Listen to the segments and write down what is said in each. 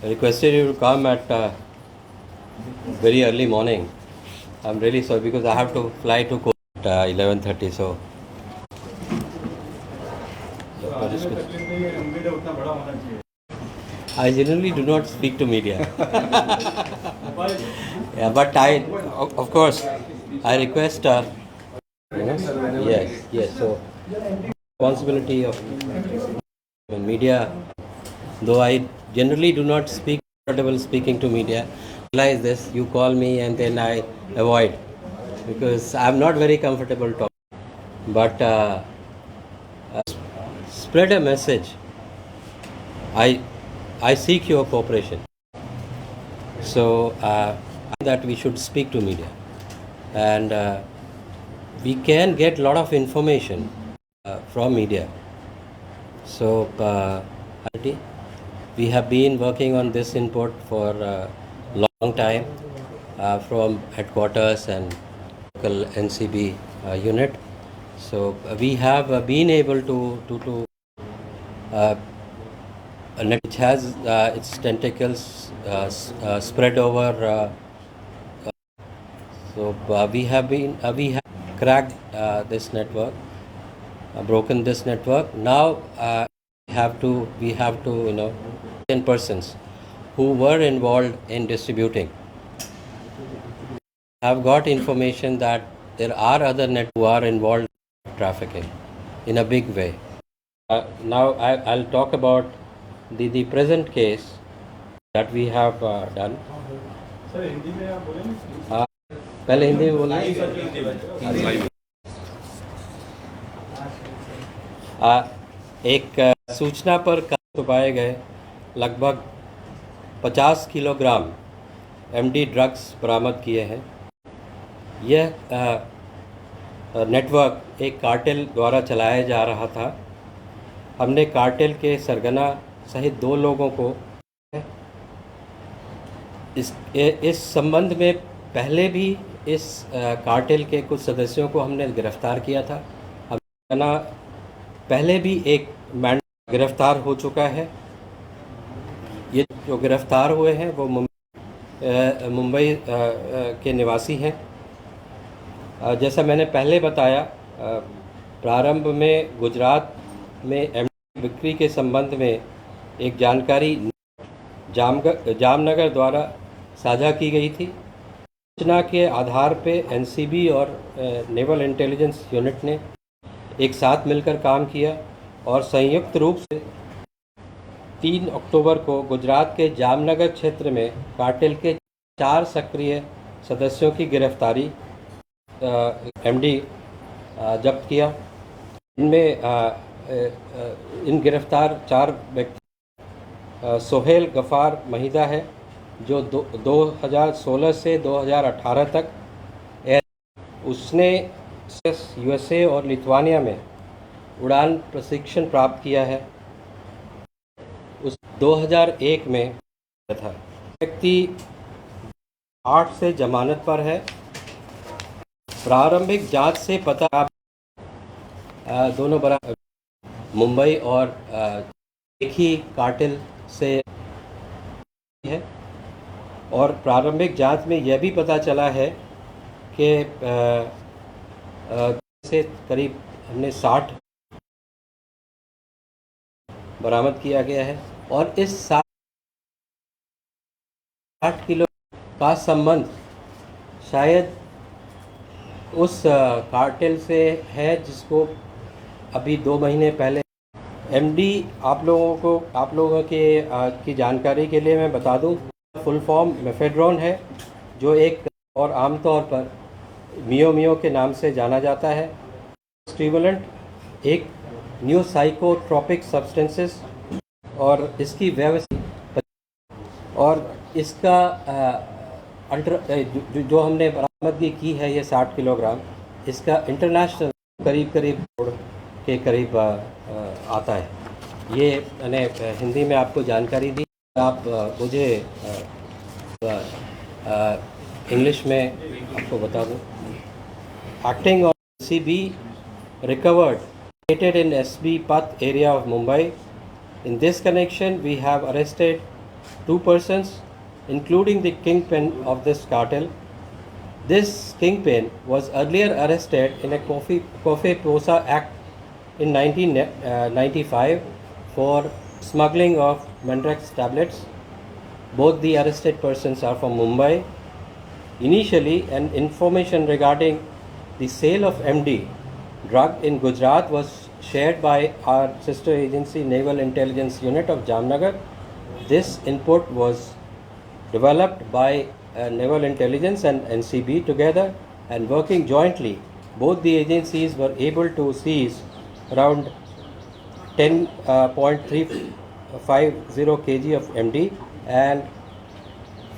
requested you to come at very early morning. I'm really sorry because I have to fly to Kolkata at 11:30. So I generally do not speak to media. Yeah, but of course, I request. Yes. So responsibility of media, though I generally do not speak comfortable speaking to media. Realize this, you call me and then I avoid because I'm not very comfortable talking. But spread a message. I seek your cooperation. So that we should speak to media, and we can get a lot of information from media. So we have been working on this input for a long time from headquarters and local NCB unit. So we have been able to which has its tentacles spread over. So we have cracked this network, broken this network. Now we have to 10 persons who were involved in distributing have got information that there are other networks who are involved in trafficking in a big way. Now I'll talk about the present case that we have done. Sir Hindi में आप बोलेंगे? पहले हिंदी में बोला। एक सूचना पर छुपाए गए लगभग 50 किलोग्राम एमडी ड्रग्स बरामद किए हैं। यह नेटवर्क एक कार्टेल द्वारा चलाया जा रहा था। हमने कार्टेल के सरगना सहित 2 लोगों को इस संबंध में पहले भी इस कार्टेल के कुछ सदस्यों को हमने गिरफ्तार किया था। सरगना पहले भी एक मैन गिरफ्तार हो चुका है। ये जो गिरफ्तार हुए हैं वो मुंबई के निवासी हैं। जैसा मैंने पहले बताया, प्रारंभ में गुजरात में एमडी बिक्री के संबंध में एक जानकारी जामनगर द्वारा साझा की गई थी। सूचना के आधार पे एनसीबी और नेवल इंटेलिजेंस यूनिट ने एक साथ मिलकर काम किया और संयुक्त रूप से 3 अक्टूबर को गुजरात के जामनगर क्षेत्र में कार्टेल के 4 सक्रिय सदस्यों की गिरफ्तारी एमडी जब्त किया। इनमें इन गिरफ्तार 4 व्यक्ति सोहेल गफ़ार महिदा है जो 2016 से 2018 तक उसने यूएसए और लिथुआनिया में उड़ान प्रशिक्षण प्राप्त किया है। उस 2001 में था। व्यक्ति 8 से जमानत पर है। प्रारंभिक जांच से पता दोनों बराबर मुंबई और एक ही कार्टेल से है और प्रारंभिक जांच में यह भी पता चला है कि से करीब हमने 60 बरामद किया गया है और इस 60 किलो का संबंध शायद उस कार्टेल से है जिसको अभी 2 महीने पहले एमडी आप लोगों की जानकारी के लिए मैं बता दूं, फुल फॉर्म मेफेड्रोन है जो एक और आमतौर पर मियो के नाम से जाना जाता है। स्टिमुलेंट एक न्यू साइकोट्रोपिक सब्सटेंसेस और इसकी व्यवस्था और इसका जो हमने बरामदगी की है ये 60 किलोग्राम, इसका इंटरनेशनल करीब के करीब आता है। ये मैंने हिंदी में आपको जानकारी दी। आप मुझे इंग्लिश में आपको बता दूँ। Acting on NCB recovered located in SB Path area of Mumbai. In this connection, we have arrested 2 persons, including the kingpin of this cartel. This kingpin was earlier arrested in a Coffee Posa Act in 1995 for smuggling of Mandrex tablets. Both the arrested persons are from Mumbai. Initially, an information regarding the sale of MD drug in Gujarat was shared by our sister agency Naval Intelligence Unit of Jamnagar. This input was developed by Naval Intelligence and NCB together, and working jointly, both the agencies were able to seize around 10.350 kg of MD, and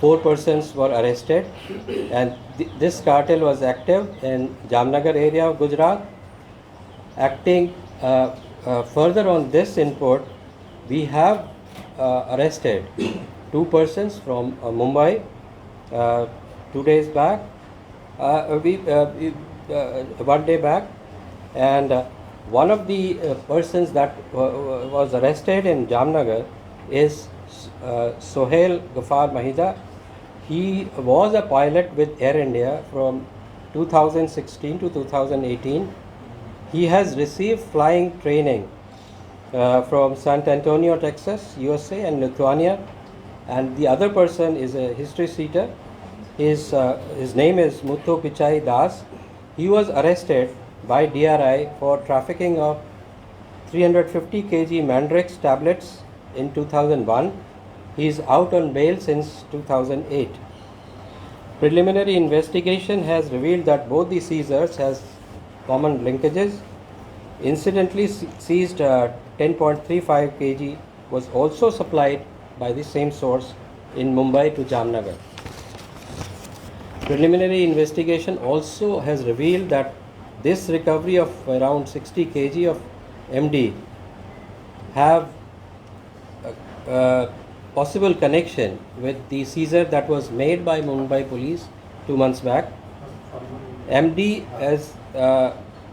4 persons were arrested. And this cartel was active in Jamnagar area of Gujarat. Acting further on this input, we have arrested 2 persons from Mumbai 2 days back, 1 day back, and one of the persons that was arrested in Jamnagar is Sohail Ghaffar Mahida. He was a pilot with Air India from 2016 to 2018. He has received flying training from San Antonio, Texas, USA, and Lithuania. And the other person is a history seeker. His name is Muthu Pichai Das. He was arrested by DRI for trafficking of 350 kg Mandrex tablets in 2001. He is out on bail since 2008. Preliminary investigation has revealed that both the seizures has common linkages. Incidentally, seized 10.35 kg was also supplied by the same source in Mumbai to Jamnagar. Preliminary investigation also has revealed that this recovery of around 60 kg of MD have possible connection with the seizure that was made by Mumbai police 2 months back. MD, as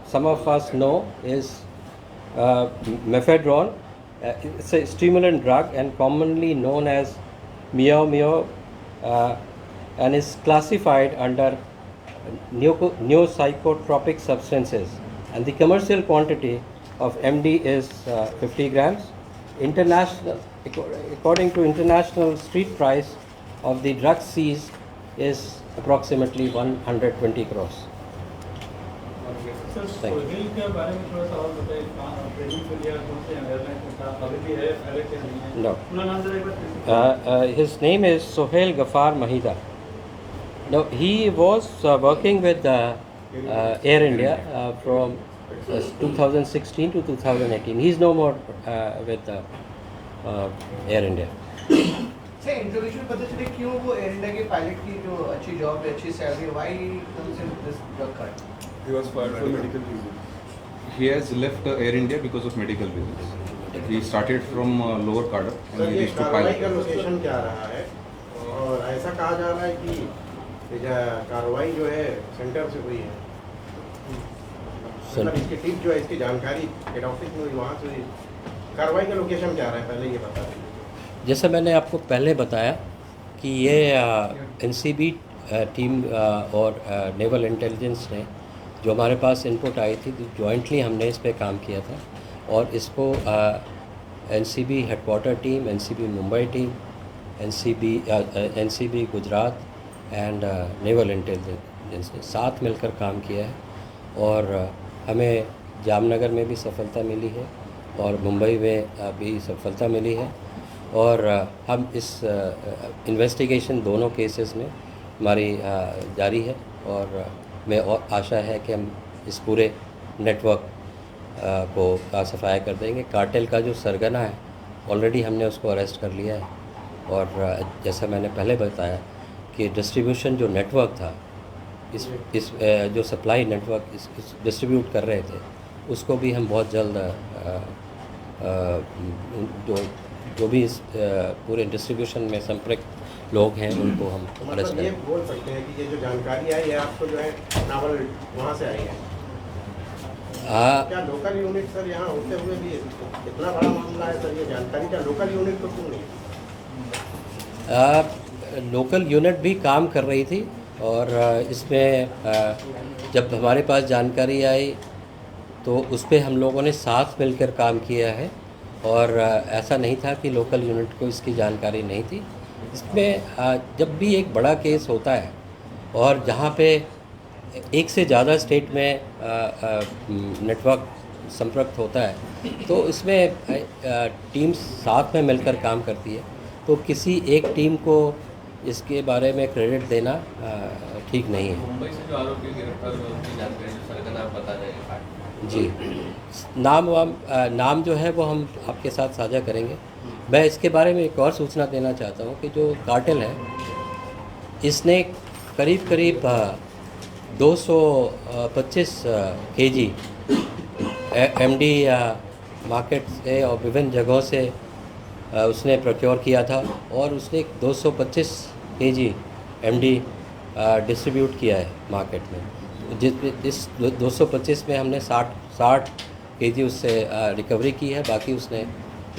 some of us know, is mephedrone. It's a stimulant drug and commonly known as Mio, and is classified under neopsychotropic substances. And the commercial quantity of MD is 50 grams. According to international street price of the drug seized is approximately 120 crores. Sir Thank you. Sohail के बारे में थोड़ा सा और बताइए, कहाँ training के लिए कौन से एयरलाइन के साथ अभी भी है अलग क्या नहीं है? No. पूरा नाम जरा एक बार फिर से। His name is Sohail Ghaffar Mahida. Now, he was working with Air India from 2016 to 2018. He is no more with Air India. Sir interview में पता चले क्यों वो एयर इंडिया के पायलट की जो अच्छी जॉब है, अच्छी salary, why comes in this drug card? He was fired for medical reasons. He has left Air India because of medical reasons. He started from lower cadre and sir he ये reached to कार्रवाई का pilot. Location क्या रहा है, और ऐसा कहा जा रहा है कि ये कार्रवाई जो है सेंटर से हुई है, मतलब इसकी टिप जो है, इसकी जानकारी हेड ऑफिस में हुई, वहाँ से हुई। कार्रवाई का लोकेशन क्या रहा है, पहले ये बता दीजिए। जैसा मैंने आपको पहले बताया कि ये एनसीबी टीम और नेवल इंटेलिजेंस ने जो हमारे पास इनपुट आई थी, जॉइंटली हमने इस पे काम किया था, और इसको NCB headquarter team, NCB Mumbai team, NCB Gujarat and naval intelligence ने साथ मिलकर काम किया है, और हमें जामनगर में भी सफलता मिली है और मुंबई में भी सफलता मिली है, और हम इस इन्वेस्टिगेशन दोनों केसेस में हमारी जारी है, और मैं और आशा है कि हम इस पूरे नेटवर्क को का सफाया कर देंगे। कार्टेल का जो सरगना है ऑलरेडी हमने उसको अरेस्ट कर लिया है, और जैसा मैंने पहले बताया कि डिस्ट्रीब्यूशन जो नेटवर्क था, इस जो सप्लाई नेटवर्क इस डिस्ट्रीब्यूट कर रहे थे, उसको भी हम बहुत जल्द जो भी इस पूरे डिस्ट्रीब्यूशन में संपर्क लोग हैं उनको हम तो अरेस्ट मतलब ये करें। बोल सकते हैं कि ये जो जानकारी आई है आपको जो है नावल वहाँ से आई है। क्या लोकल यूनिट सर यहाँ होते हुए भी इतना बड़ा मामला है सर, ये जानकारी क्या लोकल यूनिट तो क्यों नहीं? लोकल यूनिट भी काम कर रही थी और इसमें जब हमारे पास जानकारी आई तो उस पर हम लोगों ने साथ मिलकर काम किया है और ऐसा नहीं था कि लोकल यूनिट को इसकी जानकारी नहीं थी। इसमें जब भी एक बड़ा केस होता है और जहाँ पे एक से ज़्यादा स्टेट में नेटवर्क संपर्क होता है तो इसमें टीम्स साथ में मिलकर काम करती है, तो किसी एक टीम को इसके बारे में क्रेडिट देना ठीक नहीं है। मुंबई से जो आरोपी गिरफ्तार हुए उनकी जानकारी जो सर का नाम बता देंगे? जी, नाम जो है वो हम आपके साथ साझा करेंगे। मैं इसके बारे में एक और सूचना देना चाहता हूँ कि जो कार्टेल है इसने करीब 225 केजी एमडी मार्केट से और विभिन्न जगहों से उसने प्रोक्योर किया था और उसने 225 केजी एमडी डिस्ट्रीब्यूट किया है मार्केट में। इस 225 में हमने 60 केजी उससे रिकवरी की है, बाकी उसने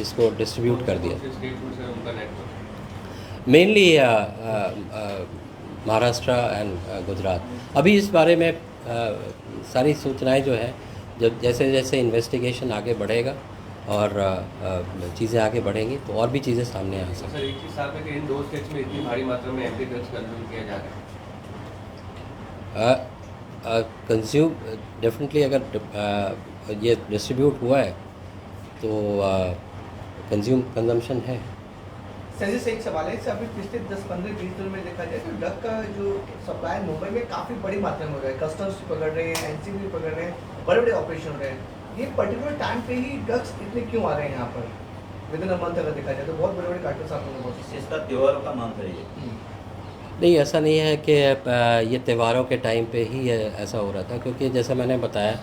इसको डिस्ट्रीब्यूट कर दिया। Mainly Maharashtra and Gujarat. अभी इस बारे में सारी सूचनाएं जो हैं जब जैसे जैसे इन्वेस्टिगेशन आगे बढ़ेगा और चीज़ें आगे बढ़ेंगी तो और भी चीज़ें सामने आ सकती हैं। सर एक चीज़ साफ है कि इन 2 स्टेट्स में इतनी भारी मात्रा में एमडी ड्रग्स कंज्यूम किया जा रहा है। कंज्यूम डेफिनेटली अगर ये डिस्ट्रीब्यूट हुआ है तो कंजम्पशन है। संजय से एक सवाल है, अभी पिछले 10-15-20 दिन में देखा जाए तो ड्रग का जो सप्लाई मुंबई में काफ़ी बड़ी मात्रा में हो रहा है। कस्टम्स पकड़ रहे हैं, एनसीबी पकड़ रहे हैं, बड़े बड़े ऑपरेशन हो रहे हैं। ये पर्टिकुलर टाइम पे ही ड्रग्स इतने क्यों आ रहे हैं यहाँ पर? विद इन अ मंथ अगर देखा जाए तो बहुत बड़े बड़े कार्टेल्स आते हैं। बहुत इसका त्योहारों का मंथ है ये। नहीं, ऐसा नहीं है कि ये त्योहारों के टाइम पे ही ऐसा हो रहा था, क्योंकि जैसा मैंने बताया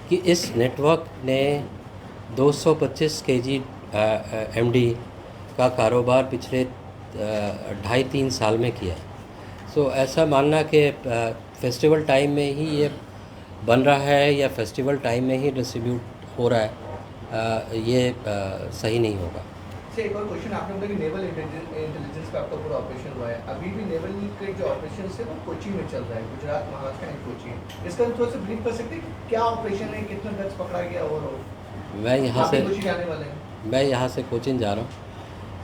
कि इस नेटवर्क ने 225 केजी एमडी का कारोबार पिछले 2.5-3 साल में किया है। सो ऐसा मानना कि फेस्टिवल टाइम में ही ये बन रहा है या फेस्टिवल टाइम में ही डिस्ट्रीब्यूट हो रहा है, ये सही नहीं होगा। से एक और क्वेश्चन, आपने बोला कि नेवल इंटेलिजेंस का आपका पूरा ऑपरेशन हुआ है। अभी भी नेवल के जो ऑपरेशन है वो कोची में चल रहा है, गुजरात, महाराष्ट्र एंड कोची। इसका थोड़ा सा ब्रीफ कर सकते हैं क्या ऑपरेशन है, कितना ड्रग्स पकड़ा गया और मैं यहाँ से कोची आने वाले हैं? मैं यहाँ से कोचिन जा रहा हूँ,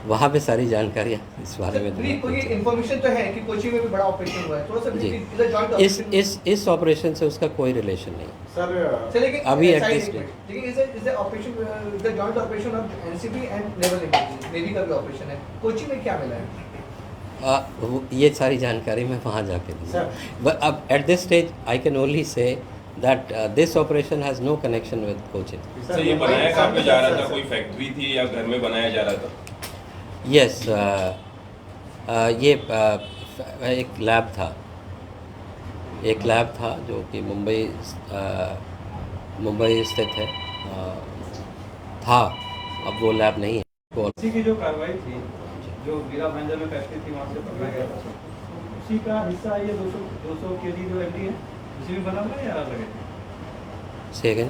वहाँ पे सारी जानकारियाँ इस बारे में ब्रीफ कोई इन्फॉर्मेशन तो है कि कोची में भी बड़ा ऑपरेशन हुआ है, थोड़ा सा जी। इधर जॉइंट ऑपरेशन इस ऑपरेशन से उसका कोई रिलेशन नहीं। सर लेकिन अभी ऐसा at this ही- लेकिन is the operation the joint operation of NCB and naval intelligence, navy का भी ऑपरेशन है। कोची में क्या मिला है? ये सारी जानकारी मैं वहाँ जाके दूँ। सर। बट अब at this stage I can only say that this operation has no connection with Cochin. Sir ये बनाया कहाँ पे जा रहा था, कोई फैक्ट्री थी या घर में बनाया जा रहा था? यस, ये एक लैब था जो कि मुंबई स्थित है, था, अब वो लैब नहीं है। उसी की जो कार्रवाई थी, जो वीरा भंजर में फैक्ट्री थी वहाँ से पकड़ा गया था, उसी का हिस्सा ये 200 केजी जो एमडी है उसी में बना हुआ है या अलग है? Second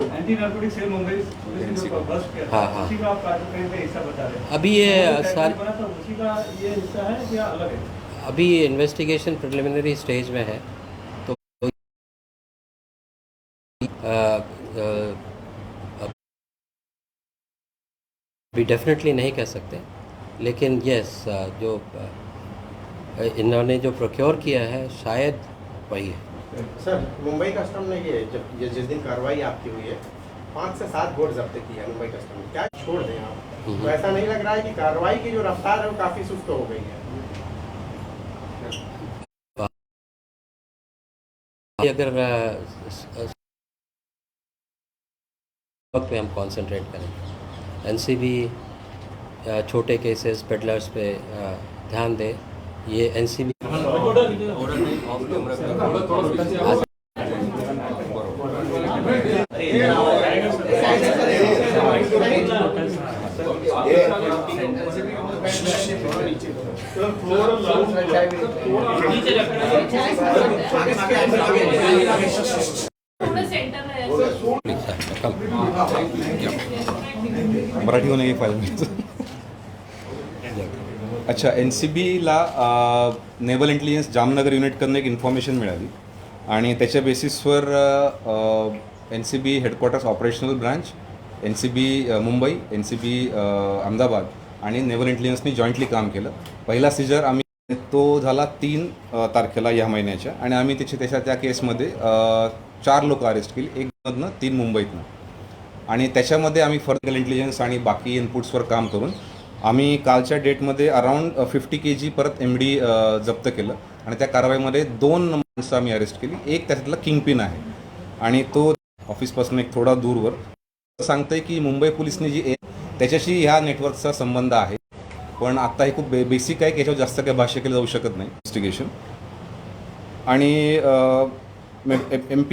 anti narcotic cell Mumbai police ने जो बस्ट किया था, हाँ। उसी का आप कार्रवाई का हिस्सा बता रहे हैं। अभी ये जो फैक्ट्री सारी बना था उसी का ये हिस्सा है या अलग है? अभी इन्वेस्टिगेशन प्रिलिमिनरी स्टेज में है, तो अभी डेफिनेटली नहीं कह सकते, लेकिन यस जो इन्होंने जो प्रोक्योर किया है शायद वही है। सर मुंबई कस्टम ने जिस दिन कार्रवाई आपकी हुई है 5 से 7 बोट जब्त की है मुंबई कस्टम ने, क्या छोड़ दें आप? तो ऐसा नहीं लग रहा है कि कार्रवाई की जो रफ्तार है वो काफ़ी सुस्त हो गई है? अगर वक्त पे हम कंसंट्रेट करें, एनसीबी छोटे केसेस पेडलर्स पे ध्यान दे, ये एनसीबी थोड़ा सेंटर में मराठी होणे हे फाईल अच्छा एन सी बीला नेव्हल इंटेलिजन्स जामनगर युनिटकडनं एक इन्फॉर्मेशन मिळाली आणि त्याच्या बेसिसवर N C B headquarters operational branch N C B Mumbai N C B Ahmedabad आणि नेव्हल इंटेलिजन्सनी जॉईंटली काम केलं. पहिला सीजर आम्ही तो झाला 3 तारखेला या महिन्याच्या आणि आम्ही त्या केसमध्ये 4 लोक अरेस्ट केली, 1 मधनं 3 मुंबईतनं. आणि त्याच्यामध्ये आम्ही फर्दर इंटेलिजन्स आणि बाकी इनपुट्सवर काम करून आम्ही कालच्या डेटमध्ये अराऊंड 50 kg परत MD जप्त केलं आणि त्या कारवाईमध्ये 2 माणसं आम्ही अरेस्ट केली. एक त्याच्यातला किंगपिन आहे आणि तो ऑफिसपासून एक थोडा दूरवर सांगतंय की मुंबई पोलिसने जी त्याच्याशी ह्या नेटवर्कचा संबंध आहे. पण आता हे खूप बेसिक आहे की याच्यावर जास्त काही भाष्य केलं जाऊ शकत नाही इन्व्हेस्टिगेशन. आणि MP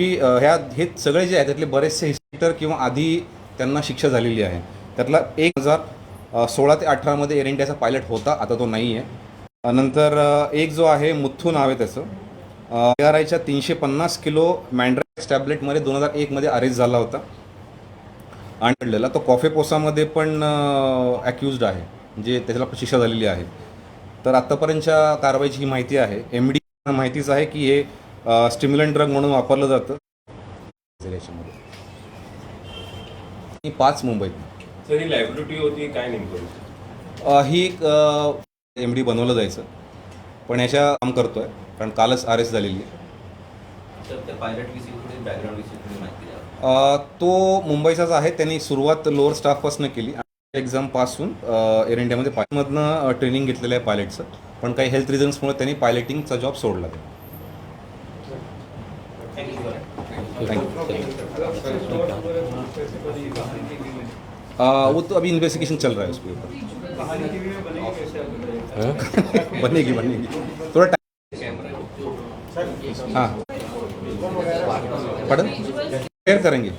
हे सगळे जे आहेत त्यातले बरेचसे इन्स्पेक्टर किंवा आधी त्यांना शिक्षा झालेली आहे. त्यातला 2016 ते 18 मध्ये एअर इंडियाचा पायलट होता, आता तो नाही आहे. नंतर एक जो आहे मुथ्थू नाव आहे त्याचं, ARIच्या 350 किलो मँड्रॅक्स टॅबलेटमध्ये 2001 मध्ये अरेस्ट झाला होता आणि पडलेला तो कॉफेपोसामध्ये पण ॲक्युज्ड आहे, म्हणजे त्याला शिक्षा झालेली आहे. तर आत्तापर्यंतच्या कारवाईची ही माहिती आहे. MD माहितीच आहे की हे स्टिम्युलंट ड्रग म्हणून वापरलं जातं याच्यामध्ये. 5 मुंबईत सर ही लायबिलिटी होती काय नेमकं? ही एक MD बनवलं जायचं, पण याच्या काम करतोय कारण कालच अरेस्ट झालेली आहे. सर त्या पायलट विषयी थोडी बॅकग्राऊंड विषयी थोडी माहिती द्या. तो मुंबईचाच आहे. त्यांनी सुरुवात लोअर स्टाफपासून केली. एक्झाम पास होऊन एअर इंडियामध्ये पायलटमधनं ट्रेनिंग घेतलेलं आहे पायलटचं, पण काही हेल्थ रिझन्समुळे त्यांनी पायलटिंगचा जॉब सोडला. वो तो अभी इन्वेस्टिगेशन चल रहा है उसके ऊपर. कहानी टीवी में बनेगी कैसे आपको? बनेगी थोड़ा टाइम. हाँ पढ़न शेयर करेंगे.